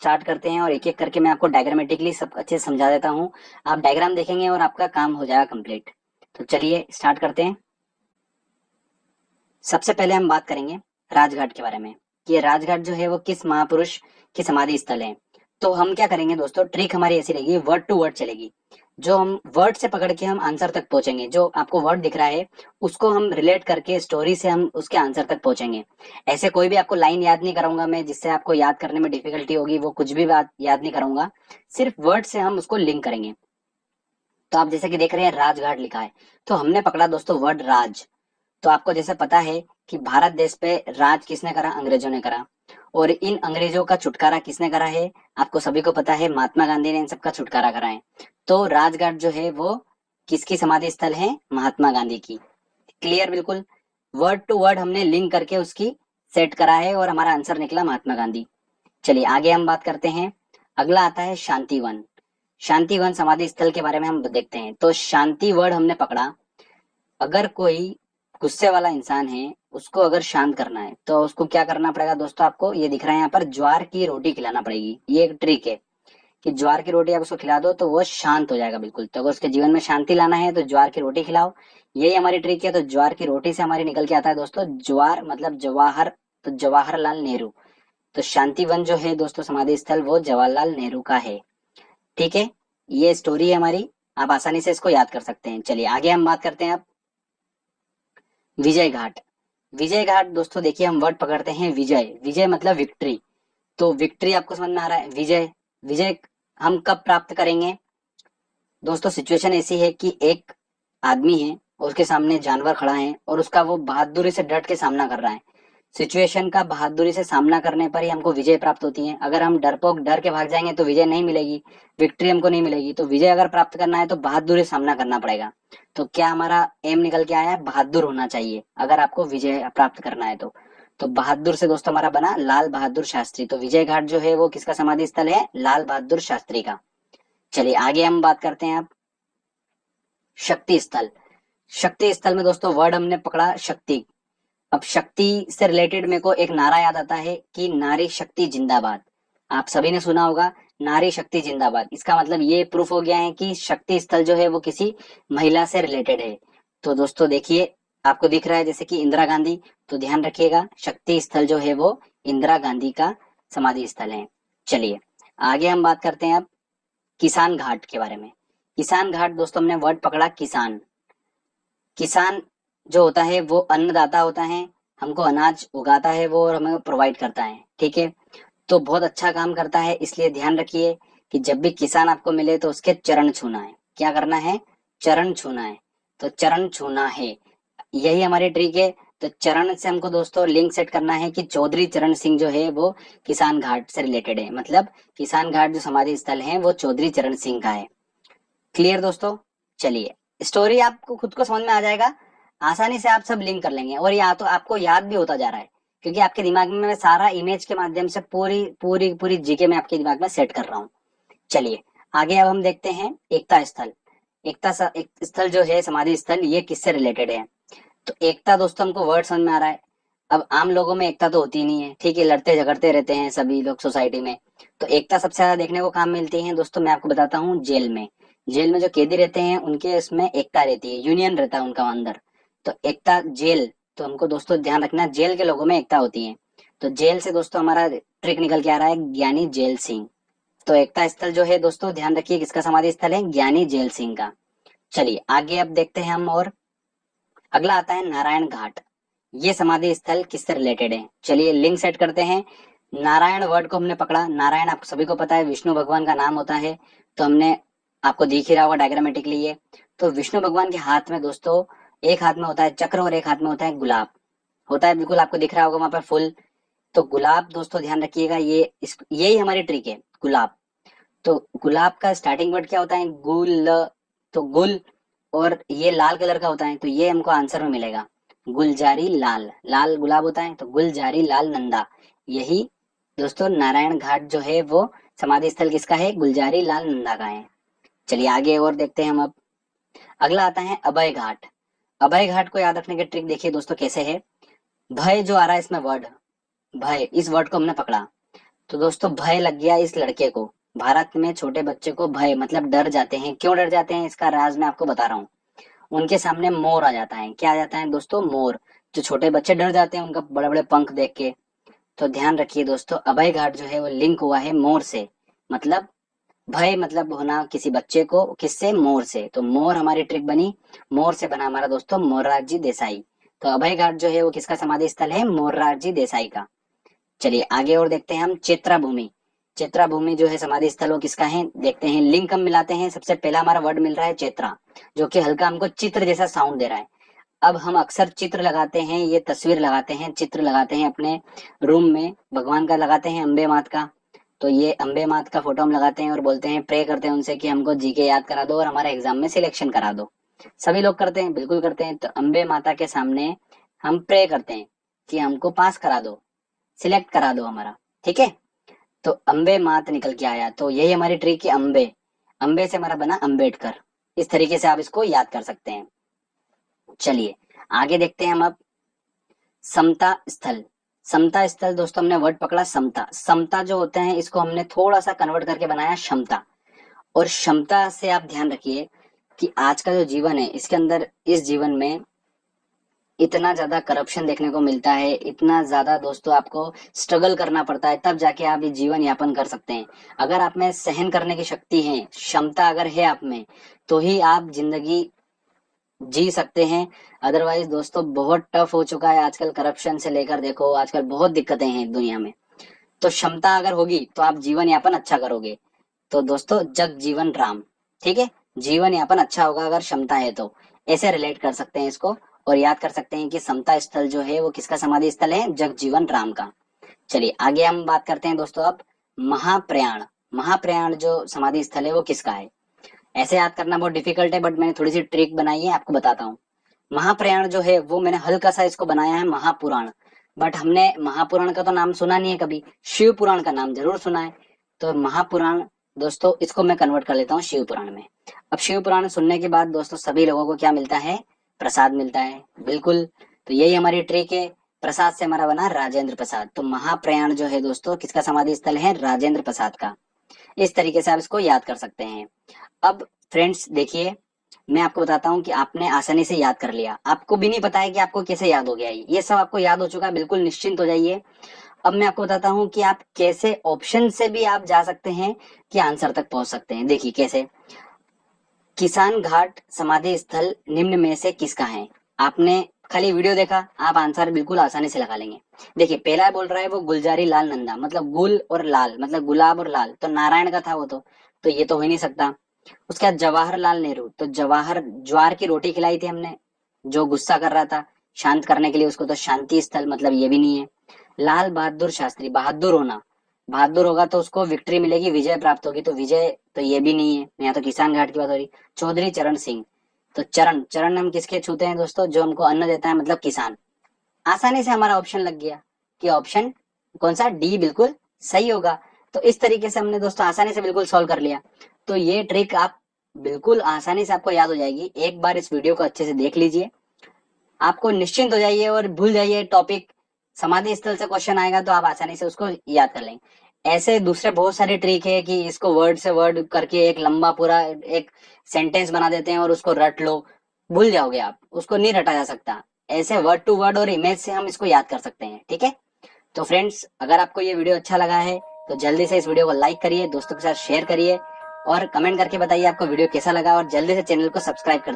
Start करते हैं और एक एक करके मैं आपको डायग्रामेटिकली सब अच्छे से समझा देता हूँ। आप डायग्राम देखेंगे और आपका काम हो जाएगा कंप्लीट। तो चलिए स्टार्ट करते हैं। सबसे पहले हम बात करेंगे राजघाट के बारे में कि ये राजघाट जो है वो किस महापुरुष की समाधि स्थल है। तो हम क्या करेंगे दोस्तों, ट्रिक हमारी ऐसी रहेगी, वर्ड टू वर्ड चलेगी। जो हम वर्ड से पकड़ के हम आंसर तक पहुंचेंगे, जो आपको वर्ड दिख रहा है उसको हम रिलेट करके स्टोरी से हम उसके आंसर तक पहुंचेंगे। ऐसे कोई भी आपको लाइन याद नहीं कराऊंगा मैं जिससे आपको याद करने में डिफिकल्टी होगी, वो कुछ भी बात याद नहीं कराऊंगा। सिर्फ वर्ड से हम उसको लिंक करेंगे। तो आप जैसे कि देख रहे हैं राजघाट लिखा है, तो हमने पकड़ा दोस्तों वर्ड राज। तो आपको जैसे पता है कि भारत देश पे राज किसने करा, अंग्रेजों ने करा। और इन अंग्रेजों का छुटकारा किसने करा है, आपको सभी को पता है, महात्मा गांधी ने इन सबका छुटकारा करा है। तो राजघाट जो है वो किसकी समाधि स्थल है, महात्मा गांधी की। क्लियर बिल्कुल। वर्ड टू वर्ड हमने लिंक करके उसकी सेट करा है और हमारा आंसर निकला महात्मा गांधी। चलिए आगे हम बात करते हैं। अगला आता है शांतिवन। शांतिवन समाधि स्थल के बारे में हम देखते हैं। तो शांति वर्ड हमने पकड़ा। अगर कोई गुस्से वाला इंसान है, उसको अगर शांत करना है तो उसको क्या करना पड़ेगा दोस्तों, आपको ये दिख रहा है यहाँ पर, ज्वार की रोटी खिलाना पड़ेगी। ये एक ट्रिक है कि ज्वार की रोटी आप उसको खिला दो तो वो शांत हो जाएगा बिल्कुल। तो अगर उसके जीवन में शांति लाना है तो ज्वार की रोटी खिलाओ, यही हमारी ट्रिक है। तो ज्वार की रोटी से हमारी निकल के आता है दोस्तों ज्वार मतलब जवाहर, तो जवाहरलाल नेहरू। तो शांतिवन जो है दोस्तों समाधि स्थल वो जवाहरलाल नेहरू का है। ठीक है, ये स्टोरी है हमारी, आप आसानी से इसको याद कर सकते हैं। चलिए आगे हम बात करते हैं अब विजय घाट। विजय घाट दोस्तों देखिए, हम वर्ड पकड़ते हैं विजय। विजय मतलब विक्ट्री। तो विक्ट्री आपको समझ में आ रहा है, विजय। विजय हम कब प्राप्त करेंगे दोस्तों, सिचुएशन ऐसी है कि एक आदमी है और उसके सामने जानवर खड़ा है और उसका वो बहादुरी से डट के सामना कर रहा है। सिचुएशन का बहादुरी से सामना करने पर ही हमको विजय प्राप्त होती है। अगर हम डरपोक डर के भाग जाएंगे तो विजय नहीं मिलेगी, विक्ट्री हमको नहीं मिलेगी। तो विजय अगर प्राप्त करना है तो बहादुरी से सामना करना पड़ेगा। तो क्या हमारा एम निकल के आया है, बहादुर होना चाहिए अगर आपको विजय प्राप्त करना है तो बहादुर से दोस्तों हमारा बना लाल बहादुर शास्त्री। तो विजय घाट जो है वो किसका समाधि स्थल है, लाल बहादुर शास्त्री का। चलिए आगे हम बात करते हैं अब शक्ति स्थल। शक्ति स्थल में दोस्तों वर्ड हमने पकड़ा शक्ति। अब शक्ति से रिलेटेड मेरे को एक नारा याद आता है कि नारी शक्ति जिंदाबाद। आप सभी ने सुना होगा नारी शक्ति जिंदाबाद। इसका मतलब ये प्रूफ हो गया है कि शक्ति स्थल जो है वो किसी महिला से रिलेटेड है। तो दोस्तों देखिए, आपको दिख रहा है जैसे कि इंदिरा गांधी, तो ध्यान रखिएगा शक्ति स्थल जो है वो इंदिरा गांधी का समाधि स्थल है। चलिए आगे हम बात करते हैं अब किसान घाट के बारे में। किसान घाट दोस्तों हमने वर्ड पकड़ा किसान। किसान जो होता है वो अन्नदाता होता है, हमको अनाज उगाता है वो और हमें प्रोवाइड करता है। ठीक है, तो बहुत अच्छा काम करता है। इसलिए ध्यान रखिए कि जब भी किसान आपको मिले तो उसके चरण छूना है। क्या करना है, चरण छूना है। तो चरण छूना है, यही हमारी ट्रिक है। तो चरण से हमको दोस्तों लिंक सेट करना है कि चौधरी चरण सिंह जो है वो किसान घाट से रिलेटेड है। मतलब किसान घाट जो समाधि स्थल है वो चौधरी चरण सिंह का है। क्लियर दोस्तों। चलिए स्टोरी आपको खुद को समझ में आ जाएगा, आसानी से आप सब लिंक कर लेंगे और या तो आपको याद भी होता जा रहा है क्योंकि आपके दिमाग में मैं सारा इमेज के माध्यम से पूरी पूरी पूरी जीके में आपके दिमाग में सेट कर रहा हूँ। चलिए आगे अब हम देखते हैं एकता स्थल। एक स्थल जो है समाधि स्थल ये किससे रिलेटेड है। तो एकता दोस्तों हमको वर्ड समझ में आ रहा है। अब आम लोगों में एकता तो होती नहीं है, ठीक है, लड़ते झगड़ते रहते हैं सभी लोग सोसाइटी में। तो एकता सबसे ज्यादा देखने को कहाँ मिलती है दोस्तों, मैं आपको बताता हूँ, जेल में। जेल में जो कैदी रहते हैं उनके उसमें एकता रहती है, यूनियन रहता है उनका अंदर। तो एकता जेल, तो हमको दोस्तों ध्यान रखना जेल के लोगों में एकता होती है। तो जेल से दोस्तों हमारा ट्रिक निकल के आ रहा है ज्ञानी जेल सिंह। तो एकता स्थल जो है दोस्तों ध्यान रखिए किसका समाधि स्थल है, ज्ञानी जेल सिंह का। चलिए आगे अब देखते हैं हम, और अगला आता है नारायण घाट। ये समाधि स्थल किससे रिलेटेड है, चलिए लिंक सेट करते हैं। नारायण वर्ड को हमने पकड़ा। नारायण आप सभी को पता है विष्णु भगवान का नाम होता है। तो हमने आपको दिख ही रहा होगा डायग्रामेटिकली ये। तो विष्णु भगवान के हाथ में दोस्तों एक हाथ में होता है चक्र और एक हाथ में होता है गुलाब। होता है बिल्कुल, आपको दिख रहा होगा वहां पर फुल। तो गुलाब दोस्तों ध्यान रखिएगा, यही हमारी ट्रिक है, गुलाब। तो गुलाब का स्टार्टिंग वर्ड क्या होता है, गुल। तो गुल, और ये लाल कलर का होता है तो ये हमको आंसर में मिलेगा गुलजारी लाल। लाल गुलाब होता है तो गुलजारी लाल नंदा। यही दोस्तों नारायण घाट जो है वो समाधि स्थल किसका है, गुलजारी लाल नंदा का है। चलिए आगे और देखते हैं हम अब। अगला आता है अभय घाट। अभय घाट को याद रखने की ट्रिक देखिए दोस्तों कैसे है। भय जो आ रहा है इसमें वर्ड, भय, इस वर्ड को हमने पकड़ा। तो दोस्तों भय लग गया इस लड़के को। भारत में छोटे बच्चे को भय मतलब डर जाते हैं। क्यों डर जाते हैं इसका राज मैं आपको बता रहा हूँ। उनके सामने मोर आ जाता है। क्या आ जाता है दोस्तों? मोर। जो छोटे बच्चे डर जाते हैं उनका बड़े बड़े पंख देख के। तो ध्यान रखिए दोस्तों, अभय घाट जो है वो लिंक हुआ है मोर से। मतलब भय मतलब होना किसी बच्चे को किससे? मोर से। तो मोर हमारी ट्रिक बनी। मोर से बना हमारा दोस्तों मोरारजी देसाई। तो अभय घाट जो है वो किसका समाधि स्थल है? मोरारजी देसाई का। चलिए आगे और देखते हैं हम चेत्रा भूमि। चेत्रा भूमि जो है समाधि स्थल वो किसका है? देखते हैं, लिंक हम मिलाते हैं। सबसे पहला हमारा वर्ड मिल रहा है चेत्रा, जो कि हल्का हमको चित्र जैसा साउंड दे रहा है। अब हम अक्सर चित्र लगाते हैं, ये तस्वीर लगाते हैं, चित्र लगाते हैं अपने रूम में, भगवान का लगाते हैं, अम्बे मात का। तो ये अम्बे मात का फोटो हम लगाते हैं और बोलते हैं, प्रे करते हैं उनसे कि हमको जीके याद करा दो और हमारे एग्जाम में सिलेक्शन करा दो। सभी लोग करते हैं, बिल्कुल करते हैं। तो अम्बे माता के सामने हम प्रे करते हैं कि हमको पास करा दो, सिलेक्ट करा दो हमारा। ठीक है, तो अम्बे मात निकल के आया। तो यही हमारी ट्रिक है, अम्बे। अम्बे से हमारा बना अम्बेडकर। इस तरीके से आप इसको याद कर सकते हैं। चलिए आगे देखते हैं हम अब समता स्थल। समता स्थल दोस्तों हमने वर्ड पकड़ा समता। समता जो होते हैं इसको हमने थोड़ा सा कन्वर्ट करके बनाया क्षमता। और क्षमता से आप ध्यान रखिए कि आज का जो जीवन है इसके अंदर, इस जीवन में इतना ज्यादा करप्शन देखने को मिलता है, इतना ज्यादा दोस्तों आपको स्ट्रगल करना पड़ता है, तब जाके आप ये जीवन यापन कर सकते हैं। अगर आप में सहन करने की शक्ति है, क्षमता अगर है आप में, तो ही आप जिंदगी जी सकते हैं। अदरवाइज दोस्तों बहुत टफ हो चुका है आजकल, करप्शन से लेकर देखो आजकल बहुत दिक्कतें हैं दुनिया में। तो क्षमता अगर होगी तो आप जीवन यापन अच्छा करोगे। तो दोस्तों जग जीवन राम। ठीक है, जीवन यापन अच्छा होगा अगर क्षमता है तो। ऐसे रिलेट कर सकते हैं इसको और याद कर सकते हैं कि समता स्थल जो है वो किसका समाधि स्थल है? जग जीवन राम का। चलिए आगे हम बात करते हैं दोस्तों अब महाप्रयाण। महाप्रयाण जो समाधि स्थल है वो किसका है? ऐसे याद करना बहुत डिफिकल्ट है, बट मैंने थोड़ी सी ट्रिक बनाई है, आपको बताता हूँ। महाप्रयाण जो है वो मैंने हल्का सा इसको बनाया है महापुराण। बट हमने महापुराण का तो नाम सुना नहीं है कभी, शिव पुराण का नाम जरूर सुना है। तो महापुराण दोस्तों इसको मैं कन्वर्ट कर लेता हूँ शिव पुराण में। अब शिव पुराण सुनने के बाद दोस्तों सभी लोगों को क्या मिलता है? प्रसाद मिलता है, बिल्कुल। तो यही हमारी ट्रिक है। प्रसाद से हमारा बना राजेंद्र प्रसाद। तो महाप्रयाण जो है दोस्तों किसका समाधि स्थल है? राजेंद्र प्रसाद का। इस तरीके से आप इसको याद कर सकते हैं। अब फ्रेंड्स देखिए, मैं आपको बताता हूँ कि आपने आसानी से याद कर लिया, आपको भी नहीं पता है कि आपको कैसे याद हो गया। ये सब आपको याद हो चुका है, बिल्कुल निश्चिंत हो जाइए। अब मैं आपको बताता हूँ कि आप कैसे ऑप्शन से भी आप जा सकते हैं कि आंसर तक पहुंच सकते हैं। देखिए कैसे। किसान घाट समाधि स्थल निम्न में से किसका है? आपने खाली वीडियो देखा, आप आंसर बिल्कुल आसानी से लगा लेंगे। देखिए पहला बोल रहा है वो गुलजारी लाल नंदा, मतलब गुल और लाल मतलब गुलाब और लाल, तो नारायण का था वो तो ये तो हो ही नहीं सकता। उसके बाद जवाहरलाल नेहरू, तो जवाहर ज्वार की रोटी खिलाई थी हमने, जो गुस्सा कर रहा था शांत करने के लिए उसको, तो शांति स्थल मतलब ये भी नहीं है। लाल बहादुर शास्त्री, बहादुर होना, बहादुर होगा तो उसको विक्ट्री मिलेगी, विजय प्राप्त होगी, तो विजय तो ये भी नहीं है। यहाँ तो किसान घाट की बात हो रही। चौधरी चरण सिंह, तो चरण चरण हम किसके छूते हैं दोस्तों? जो हमको अन्न देता है, मतलब किसान। आसानी से हमारा ऑप्शन लग गया कि ऑप्शन कौन सा? डी बिल्कुल सही होगा। तो इस तरीके से हमने दोस्तों आसानी से बिल्कुल सॉल्व कर लिया। तो ये ट्रिक आप बिल्कुल आसानी से आपको याद हो जाएगी। एक बार इस वीडियो को अच्छे से देख लीजिए, आपको निश्चिंत हो जाइए और भूल जाइए टॉपिक। समाधि स्थल से क्वेश्चन आएगा तो आप आसानी से उसको याद कर लेंगे। ऐसे दूसरे बहुत सारे ट्रिक है कि इसको वर्ड से वर्ड करके एक लंबा पूरा एक सेंटेंस बना देते हैं और उसको रट लो, भूल जाओगे आप, उसको नहीं रटा जा सकता। ऐसे वर्ड टू वर्ड और इमेज से हम इसको याद कर सकते हैं। ठीक है, तो फ्रेंड्स अगर आपको ये वीडियो अच्छा लगा है तो जल्दी से इस वीडियो को लाइक करिए, दोस्तों के साथ शेयर करिए और कमेंट करके बताइए आपको वीडियो कैसा लगा, और जल्दी से चैनल को सब्सक्राइब कर